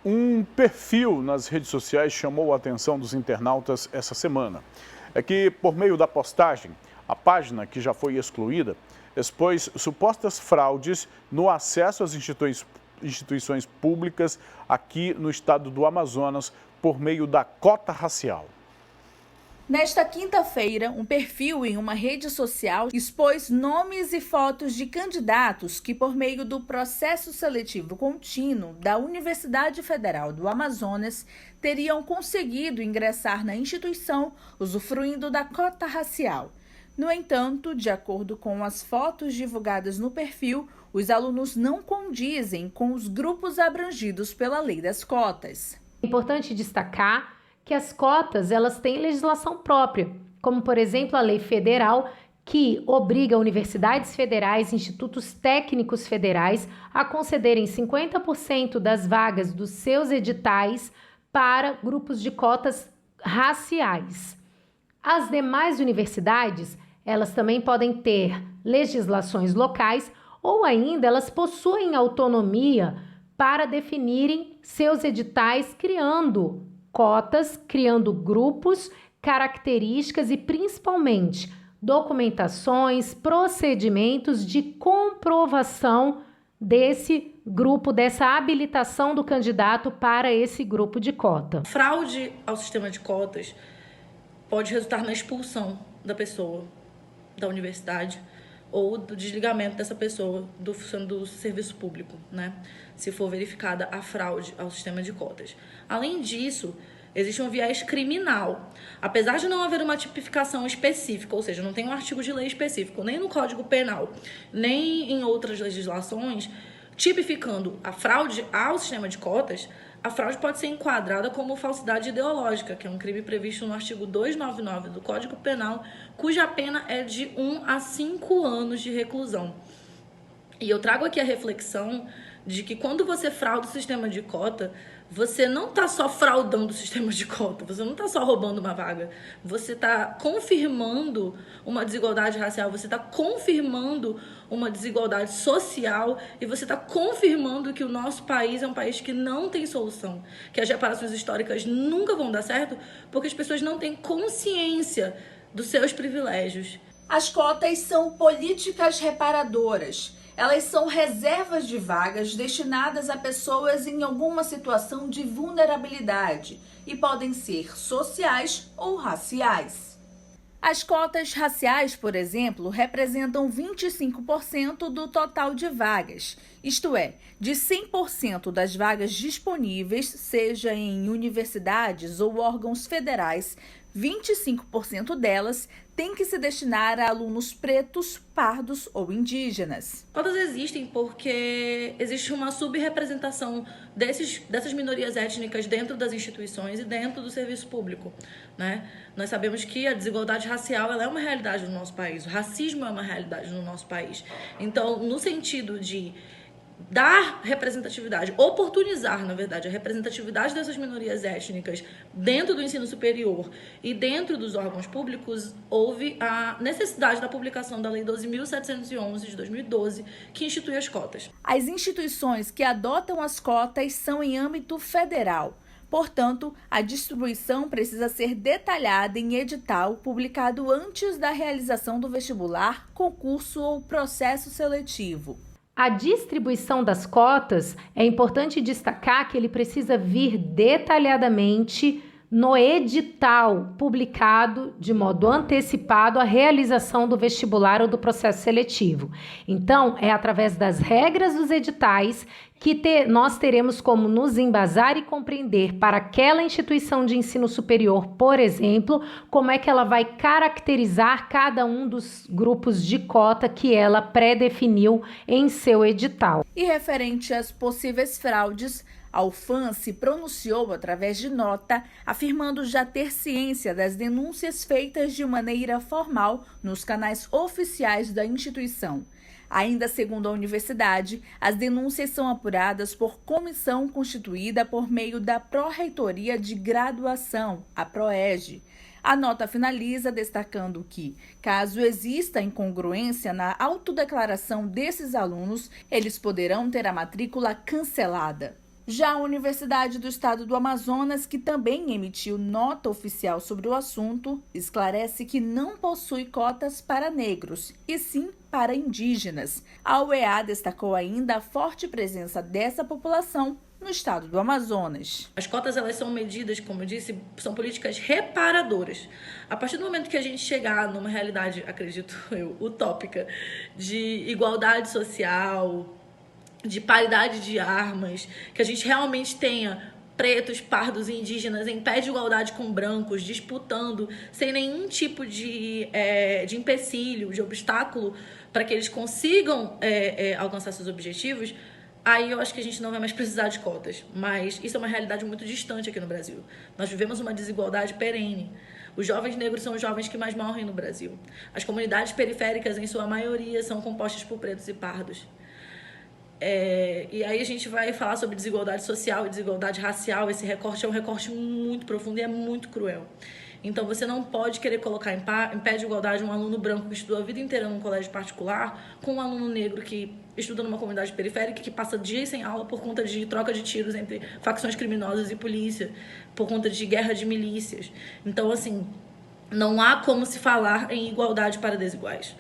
Um perfil nas redes sociais chamou a atenção dos internautas essa semana. É que, por meio da postagem, a página, que já foi excluída, expôs supostas fraudes no acesso às instituições públicas aqui no estado do Amazonas por meio da cota racial. Nesta quinta-feira, um perfil em uma rede social expôs nomes e fotos de candidatos que, por meio do processo seletivo contínuo da Universidade Federal do Amazonas, teriam conseguido ingressar na instituição usufruindo da cota racial. No entanto, de acordo com as fotos divulgadas no perfil, os alunos não condizem com os grupos abrangidos pela lei das cotas. É importante destacar que as cotas elas têm legislação própria, como, por exemplo, a lei federal, que obriga universidades federais e institutos técnicos federais a concederem 50% das vagas dos seus editais para grupos de cotas raciais. As demais universidades, elas também podem ter legislações locais ou ainda elas possuem autonomia para definirem seus editais criando cotas, criando grupos, características e principalmente documentações, procedimentos de comprovação desse grupo, dessa habilitação do candidato para esse grupo de cota. Fraude ao sistema de cotas pode resultar na expulsão da pessoa da universidade ou do desligamento dessa pessoa do serviço público, né? Se for verificada a fraude ao sistema de cotas. Além disso, existe um viés criminal. Apesar de não haver uma tipificação específica, ou seja, não tem um artigo de lei específico, nem no Código Penal, nem em outras legislações, tipificando a fraude ao sistema de cotas, a fraude pode ser enquadrada como falsidade ideológica, que é um crime previsto no artigo 299 do Código Penal, cuja pena é de 1 a 5 anos de reclusão. E eu trago aqui a reflexão de que quando você frauda o sistema de cota, você não está só fraudando o sistema de cota, você não está só roubando uma vaga, você está confirmando uma desigualdade racial, você está confirmando uma desigualdade social e você está confirmando que o nosso país é um país que não tem solução, que as reparações históricas nunca vão dar certo porque as pessoas não têm consciência dos seus privilégios. As cotas são políticas reparadoras. Elas são reservas de vagas destinadas a pessoas em alguma situação de vulnerabilidade e podem ser sociais ou raciais. As cotas raciais, por exemplo, representam 25% do total de vagas, isto é, de 100% das vagas disponíveis, seja em universidades ou órgãos federais, 25% delas têm que se destinar a alunos pretos, pardos ou indígenas. Cotas existem porque existe uma subrepresentação dessas minorias étnicas dentro das instituições e dentro do serviço público, né? Nós sabemos que a desigualdade racial ela é uma realidade no nosso país, o racismo é uma realidade no nosso país. Então, no sentido de dar representatividade, oportunizar, na verdade, a representatividade dessas minorias étnicas dentro do ensino superior e dentro dos órgãos públicos, houve a necessidade da publicação da Lei 12.711 de 2012, que institui as cotas. As instituições que adotam as cotas são em âmbito federal. Portanto, a distribuição precisa ser detalhada em edital publicado antes da realização do vestibular, concurso ou processo seletivo. A distribuição das cotas, é importante destacar que ele precisa vir detalhadamente no edital publicado de modo antecipado à realização do vestibular ou do processo seletivo. Então, é através das regras dos editais que nós teremos como nos embasar e compreender para aquela instituição de ensino superior, por exemplo, como é que ela vai caracterizar cada um dos grupos de cota que ela pré-definiu em seu edital. E referente às possíveis fraudes, a UFAM se pronunciou através de nota, afirmando já ter ciência das denúncias feitas de maneira formal nos canais oficiais da instituição. Ainda segundo a universidade, as denúncias são apuradas por comissão constituída por meio da Pró-Reitoria de Graduação, a PROEG. A nota finaliza destacando que, caso exista incongruência na autodeclaração desses alunos, eles poderão ter a matrícula cancelada. Já a Universidade do Estado do Amazonas, que também emitiu nota oficial sobre o assunto, esclarece que não possui cotas para negros, e sim para indígenas. A UEA destacou ainda a forte presença dessa população no estado do Amazonas. As cotas, elas são medidas, como eu disse, são políticas reparadoras. A partir do momento que a gente chegar numa realidade, acredito eu, utópica, de igualdade social, de paridade de armas, que a gente realmente tenha pretos, pardos e indígenas em pé de igualdade com brancos, disputando sem nenhum tipo de empecilho, de obstáculo, para que eles consigam alcançar seus objetivos, aí eu acho que a gente não vai mais precisar de cotas. Mas isso é uma realidade muito distante aqui no Brasil. Nós vivemos uma desigualdade perene. Os jovens negros são os jovens que mais morrem no Brasil. As comunidades periféricas, em sua maioria, são compostas por pretos e pardos. E aí a gente vai falar sobre desigualdade social e desigualdade racial. Esse recorte é um recorte muito profundo e é muito cruel. Então você não pode querer colocar em pé de igualdade um aluno branco que estudou a vida inteira num colégio particular com um aluno negro que estuda numa comunidade periférica, que passa dias sem aula por conta de troca de tiros entre facções criminosas e polícia, por conta de guerra de milícias. Então, assim, não há como se falar em igualdade para desiguais.